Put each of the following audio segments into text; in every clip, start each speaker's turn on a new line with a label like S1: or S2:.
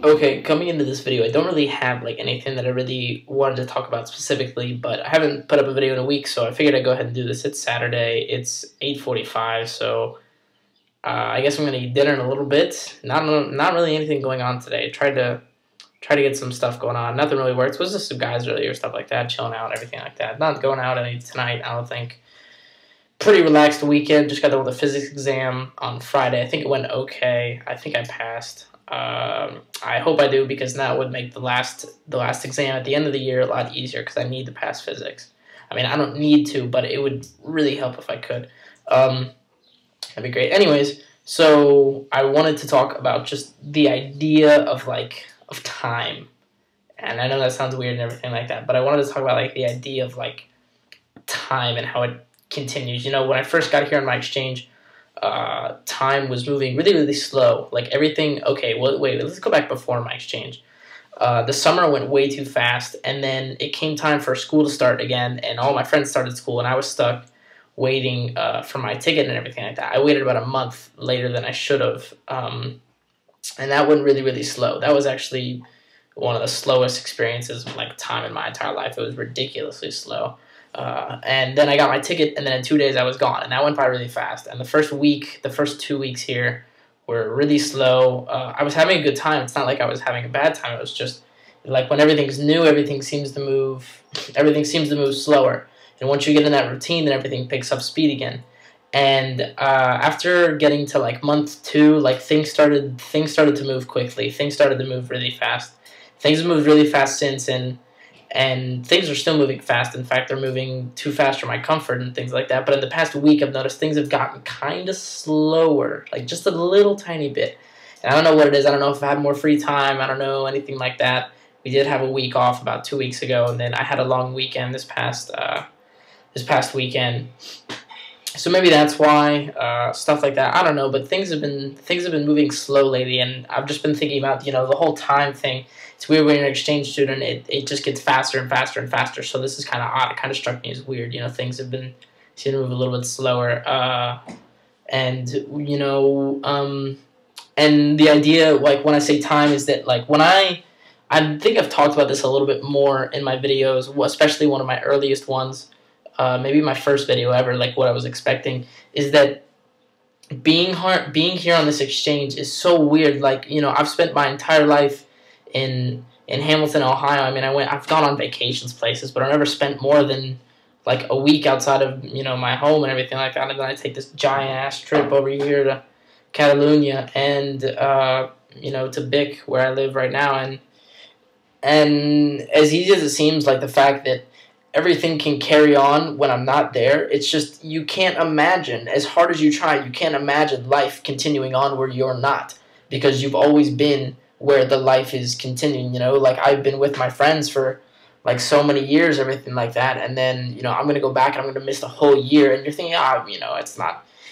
S1: Okay, coming into this video, I don't really have like anything that I really wanted to talk about specifically, but I haven't put up a video in a week, so I figured I'd go ahead and do this. It's Saturday. It's 8:45, so I guess I'm gonna eat dinner in a little bit. Not really anything going on today. Tried to get some stuff going on. Nothing really worked. Was just some guys earlier, stuff like that, chilling out, everything like that. Not going out any tonight, I don't think. Pretty relaxed weekend. Just got done with a physics exam on Friday. I think it went okay. I think I passed. I hope I do because that would make the last exam at the end of the year a lot easier because I need to pass physics. I mean, I don't need to, but it would really help if I could. That'd be great. Anyways, so I wanted to talk about just the idea of of time, and I know that sounds weird and everything like that, but I wanted to talk about like the idea of like time and how it continues. You know, when I first got here on my exchange, time was moving really, really slow. Like everything, okay, well, wait, let's go back before my exchange. The summer went way too fast, and then it came time for school to start again, and all my friends started school, and I was stuck waiting for my ticket and everything like that. I waited about a month later than I should have, and that went really, really slow. That was actually one of the slowest experiences of like time in my entire life. It was ridiculously slow. And then I got my ticket, and then in 2 days I was gone, and that went by really fast. And the first 2 weeks here were really slow. I was having a good time. It's not like I was having a bad time. It was just like when everything's new, everything seems to move slower. And once you get in that routine, then everything picks up speed again. And after getting to like month 2, like things started to move quickly. Things started to move really fast. Things have moved really fast since, and things are still moving fast. In fact, they're moving too fast for my comfort and things like that. But in the past week, I've noticed things have gotten kind of slower, like just a little tiny bit. And I don't know what it is. I don't know if I had more free time. I don't know anything like that. We did have a week off about 2 weeks ago, and then I had a long weekend this past weekend. So maybe that's why, stuff like that. I don't know, but things have been moving slow lately, and I've just been thinking about the whole time thing. It's weird when you're an exchange student; it just gets faster and faster and faster. So this is kind of odd. It kind of struck me as weird. Things have been seem to move a little bit slower, and and the idea, like when I say time, is that like when I think I've talked about this a little bit more in my videos, especially one of my earliest ones. Maybe my first video ever, like what I was expecting, is that being here on this exchange is so weird. Like, I've spent my entire life in Hamilton, Ohio. I mean, I've gone on vacations places, but I've never spent more than like a week outside of, my home and everything like that. And then I take this giant ass trip over here to Catalonia and, to Bic, where I live right now. And as easy as it seems, like the fact that everything can carry on when I'm not there, it's just, you can't imagine, as hard as you try, you can't imagine life continuing on where you're not, because you've always been where the life is continuing, like I've been with my friends for like so many years, everything like that, and then, I'm going to go back and I'm going to miss the whole year, and you're thinking,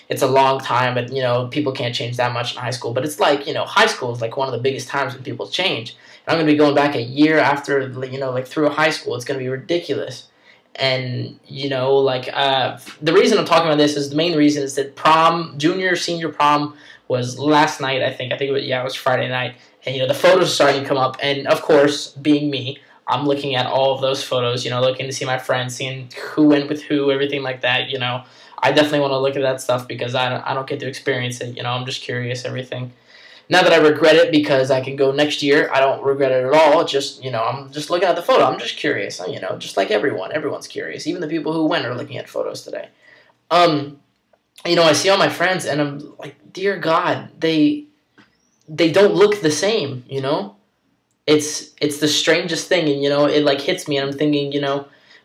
S1: it's a long time, but, people can't change that much in high school, but it's like, high school is like one of the biggest times when people change. I'm going to be going back a year after, like through high school. It's going to be ridiculous. And, the reason I'm talking about this is the main reason is that senior prom was last night, I think. It was Friday night. And, the photos are starting to come up. And, of course, being me, I'm looking at all of those photos, looking to see my friends, seeing who went with who, everything like that, I definitely want to look at that stuff because I don't get to experience it, I'm just curious, everything. Not that I regret it because I can go next year. I don't regret it at all. Just, I'm just looking at the photo. I'm just curious, just like everyone. Everyone's curious. Even the people who went are looking at photos today. I see all my friends and I'm like, dear God, they don't look the same, It's the strangest thing, and, it, like, hits me, and I'm thinking,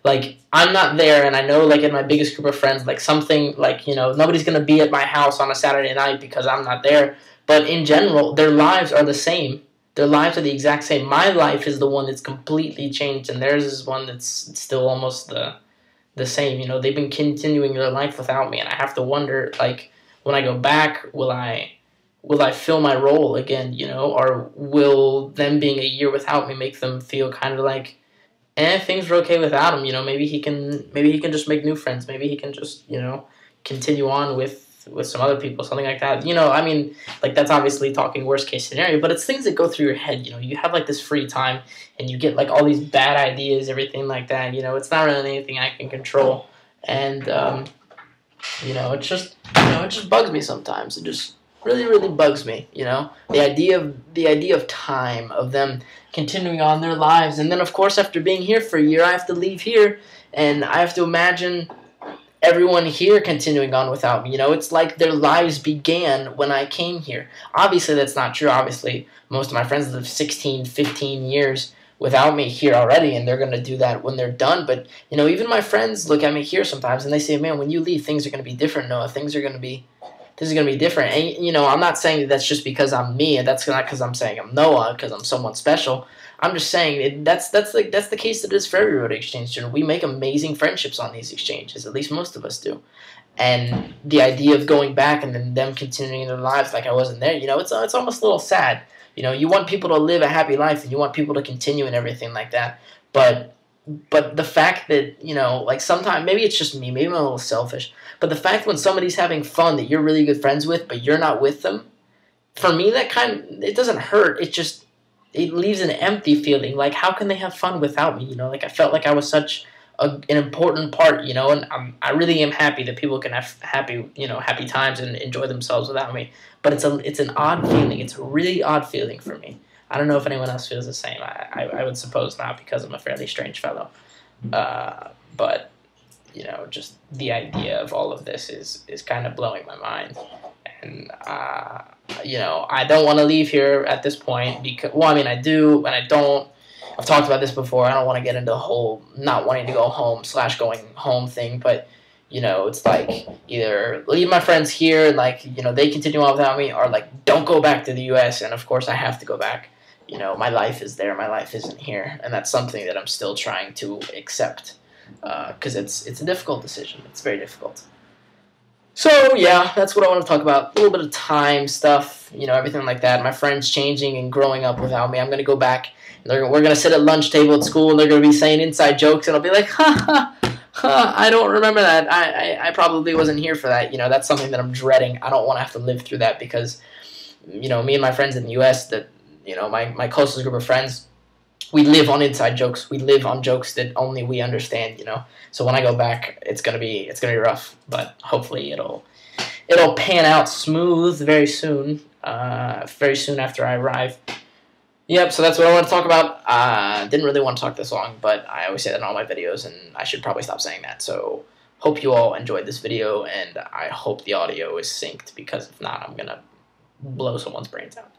S1: like, I'm not there, and I know, like, in my biggest group of friends, like, something, like, nobody's going to be at my house on a Saturday night because I'm not there. But in general, their lives are the same. Their lives are the exact same. My life is the one that's completely changed, and theirs is one that's still almost the same. They've been continuing their life without me, and I have to wonder, like, when I go back, will I fill my role again, or will them being a year without me make them feel kind of like, things were okay without him, maybe he can just make new friends. Maybe he can just, continue on with with some other people, something like that. I mean, like that's obviously talking worst case scenario, but it's things that go through your head. You have like this free time, and you get like all these bad ideas, everything like that. It's not really anything I can control, and it just bugs me sometimes. It just really, really bugs me. The idea of time, of them continuing on their lives, and then of course after being here for a year, I have to leave here, and I have to imagine everyone here continuing on without me. It's like their lives began when I came here. Obviously, that's not true. Obviously, most of my friends live 16, 15 years without me here already, and they're going to do that when they're done. But, even my friends look at me here sometimes, and they say, man, when you leave, things are going to be different, Noah. This is going to be different. And, I'm not saying that that's just because I'm me, and that's not because I'm saying I'm Noah, because I'm someone special. I'm just saying that's the case that is for every road exchange student. We make amazing friendships on these exchanges. At least most of us do. And the idea of going back and then them continuing their lives like I wasn't there, it's almost a little sad. You want people to live a happy life and you want people to continue and everything like that. But the fact that, like sometimes, maybe it's just me, maybe I'm a little selfish, but the fact when somebody's having fun that you're really good friends with, but you're not with them, for me, it doesn't hurt. It leaves an empty feeling. Like, how can they have fun without me? Like, I felt like I was such an important part, and I really am happy that people can have happy times and enjoy themselves without me. But it's an odd feeling. It's a really odd feeling for me. I don't know if anyone else feels the same. I would suppose not, because I'm a fairly strange fellow. But, just the idea of all of this is kind of blowing my mind. And, I don't want to leave here at this point because, I do, and I don't. I've talked about this before. I don't want to get into the whole not wanting to go home / going home thing, but, it's like either leave my friends here, like, they continue on without me, or like don't go back to the U.S. And of course I have to go back. My life is there. My life isn't here, and that's something that I'm still trying to accept because it's a difficult decision. It's very difficult. So, yeah, that's what I want to talk about. A little bit of time stuff, everything like that. My friends changing and growing up without me. I'm going to go back. We're going to sit at lunch table at school, and they're going to be saying inside jokes, and I'll be like, ha, I don't remember that. I probably wasn't here for that. That's something that I'm dreading. I don't want to have to live through that because, me and my friends in the U.S., my closest group of friends, we live on inside jokes. We live on jokes that only we understand, So when I go back, it's gonna be rough, but hopefully it'll pan out smooth very soon after I arrive. Yep. So that's what I want to talk about. Didn't really want to talk this long, but I always say that in all my videos, and I should probably stop saying that. So hope you all enjoyed this video, and I hope the audio is synced because if not, I'm gonna blow someone's brains out.